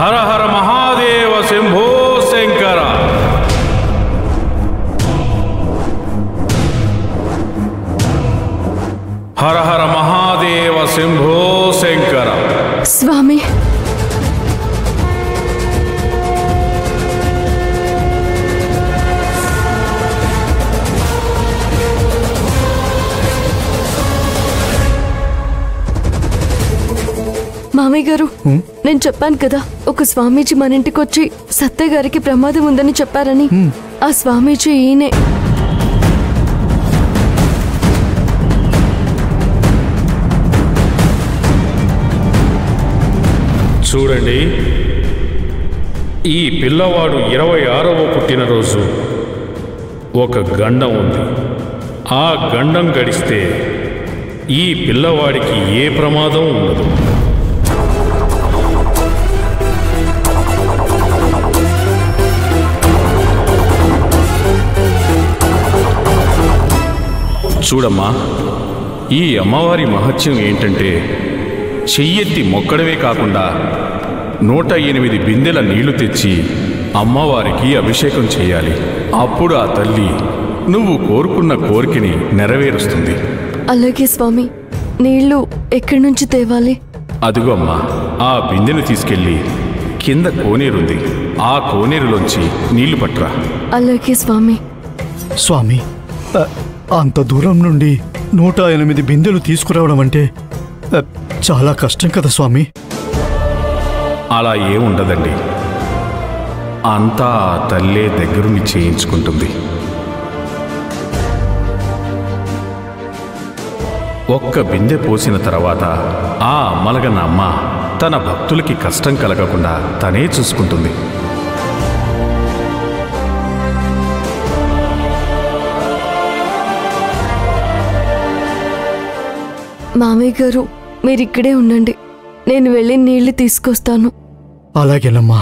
హర హర మహాదేవ శంభో శంకర. హర హర మహాదేవ శంభో శంకర. స్వామి, మామయ్య గారు, నేను చెప్పాను కదా ఒక స్వామీజీ మన ఇంటికి వచ్చి సత్య గారికి ప్రమాదం ఉందని చెప్పారని. ఆ స్వామీజీ ఈయనే. చూడండి, ఈ పిల్లవాడు 26వ పుట్టినరోజు. ఒక గండం ఉంది. ఆ గండం గడిస్తే ఈ పిల్లవాడికి ఏ ప్రమాదం ఉండదు. చూడమ్మా, ఈ అమ్మవారి మహత్యం ఏంటంటే చెయ్యెత్తి మొక్కడమే కాకుండా 108 బిందెల నీళ్లు తెచ్చి అమ్మవారికి అభిషేకం చేయాలి. అప్పుడు ఆ తల్లి నువ్వు కోరుకున్న కోరికని నెరవేరుస్తుంది. అలాగే స్వామి, నీళ్లు ఎక్కడి నుంచి తేవాలి? అదిగో అమ్మా, ఆ బిందెను తీసుకెళ్ళి కింద కోనేరుంది, ఆ కోనేరులోంచి నీళ్లు పట్రా. అలాగే స్వామి. స్వామి, అంత దూరం నుండి 108 బిందెలు తీసుకురావడం అంటే చాలా కష్టం కదా స్వామి. అలా ఏముండదండి, అంతా తల్లే దగ్గరుండి చేయించుకుంటుంది. ఒక్క బిందె పోసిన తర్వాత ఆ అమ్మలగన్న అమ్మ తన భక్తులకి కష్టం కలగకుండా తనే చూసుకుంటుంది. మామయ్య గారు, మీరిక్కడే ఉండండి, నేను వెళ్ళి నీళ్లు తీసుకొస్తాను. అలాగేనమ్మా.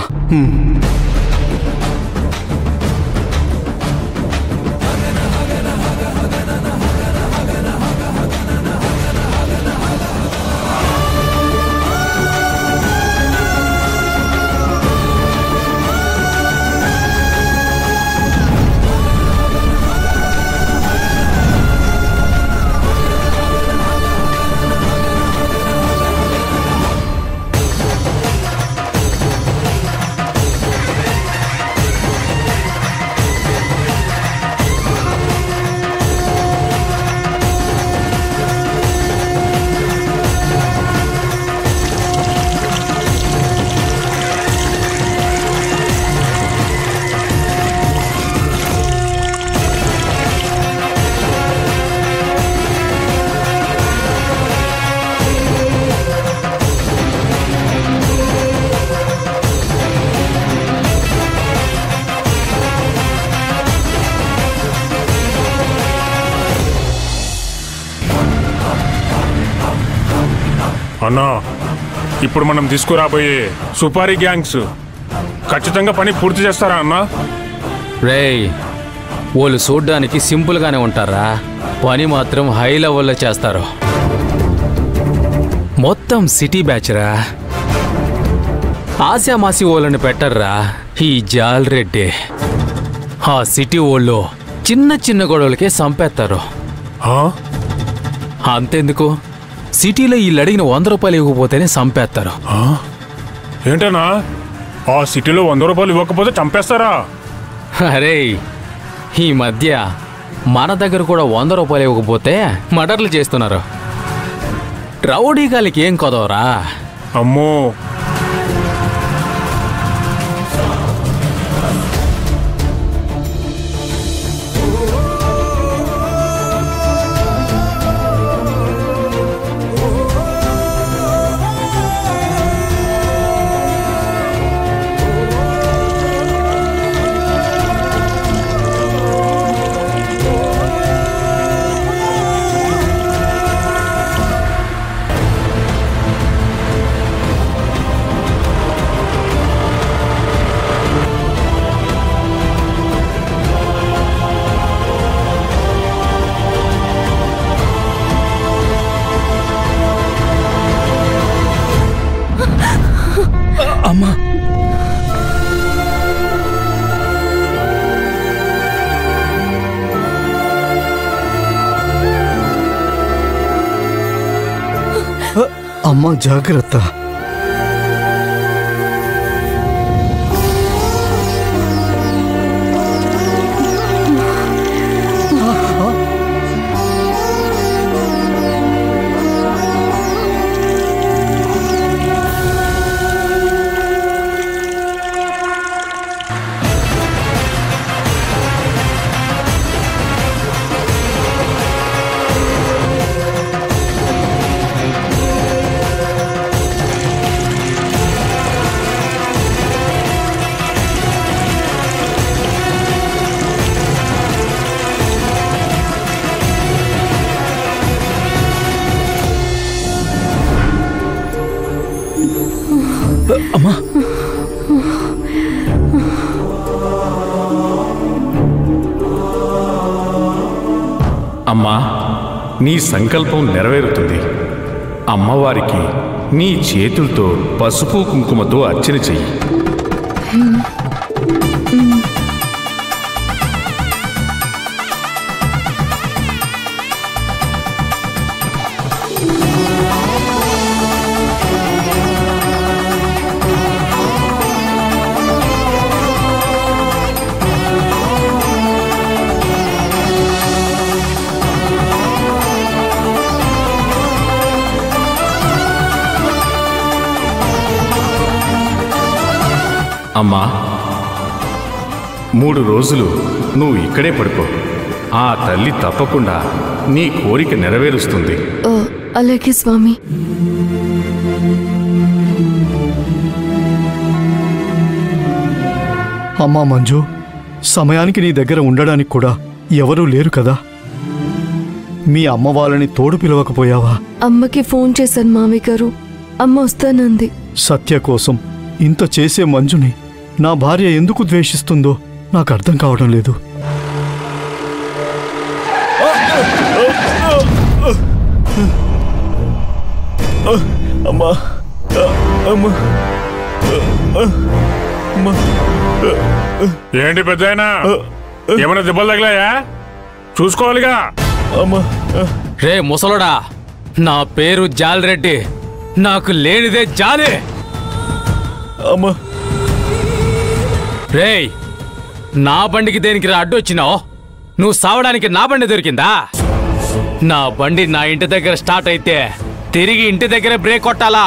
అన్నా, ఇప్పుడు మనం తీసుకురాబోయే సుపారీ గ్యాంగ్స్ ఖచ్చితంగా పని పూర్తి చేస్తారా అన్నా? రేయ్, వాళ్ళు చూడ్డానికి సింపుల్గానే ఉంటారా, పని మాత్రం హై లెవెల్లో చేస్తారు. మొత్తం సిటీ బ్యాచ్రా, ఆశామాసి వాళ్ళని పెట్టర్రా ఈ జాల్రెడ్డి. ఆ సిటీ వాళ్ళు చిన్న చిన్న గొడవలకే చంపేస్తారు. అంతెందుకు, సిటీలో వీళ్ళు అడిగిన 100 రూపాయలు ఇవ్వకపోతేనే చంపేస్తారు. ఏంటన్నా, ఆ సిటీలో 100 రూపాయలు ఇవ్వకపోతే చంపేస్తారా? అరే, ఈ మధ్య మన దగ్గర కూడా 100 రూపాయలు ఇవ్వకపోతే మర్డర్లు చేస్తున్నారు. రౌడీగాలికి ఏం కొదవరా? అమ్మో, అమ్మా జాగ్రత్త. అమ్మా అమ్మా, నీ సంకల్పం నెరవేరుతుంది. అమ్మవారికి నీ చేతులతో పసుపు కుంకుమతో అర్చన చెయ్యి. అమ్మా, 3 రోజులు నువ్వు ఇక్కడే పడుకో. ఆ తల్లి తప్పకుండా నీ కోరిక నెరవేరుస్తుంది. అలాగే స్వామి. అమ్మా మంజు, సమయానికి నీ దగ్గర ఉండడానికి కూడా ఎవరూ లేరు కదా. మీ అమ్మ వాళ్ళని తోడు పిలవకపోయావా? అమ్మకి ఫోన్ చేశాను మామయ్య గారు. అమ్మ వస్తానంది. సత్య కోసం ఇంత చేసే మంజుని నా భార్య ఎందుకు ద్వేషిస్తుందో నాకు అర్థం కావడం లేదు. ఏంటి పెద్దాయనా, ఏమైనా దెబ్బలు తగిలాయా? చూసుకోవాలిగా. రే ముసలోడా, నా పేరు జాలరెడ్డి. నాకు లేనిదే జాలే. రేయ్, నా బండికి దేనికి అడ్డు వచ్చినావు? నువ్వు సావడానికి నా బండి దొరికిందా? నా బండి నా ఇంటి దగ్గర స్టార్ట్ అయితే తిరిగి ఇంటి దగ్గరే బ్రేక్ కొట్టాలా?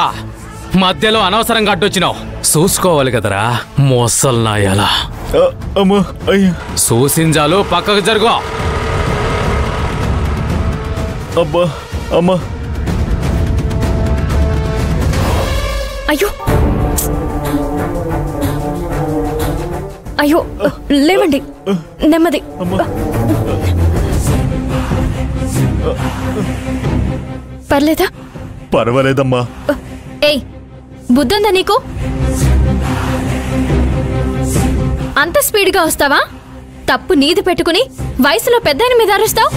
మధ్యలో అనవసరంగా అడ్డొచ్చినావు. చూసుకోవాలి కదరా మోసల్నాయాలా. చూసింజాలు, పక్కకు జరుగు. అయ్యో అయ్యో, లేవండి, నెమ్మది. పర్లేదా? పర్వాలేదమ్మా. ఏయ్, బుద్ధుందా నీకు? అంత స్పీడ్గా వస్తావా? తప్పు నీది పెట్టుకుని వయసులో పెద్దాయన మీద అరుస్తావు.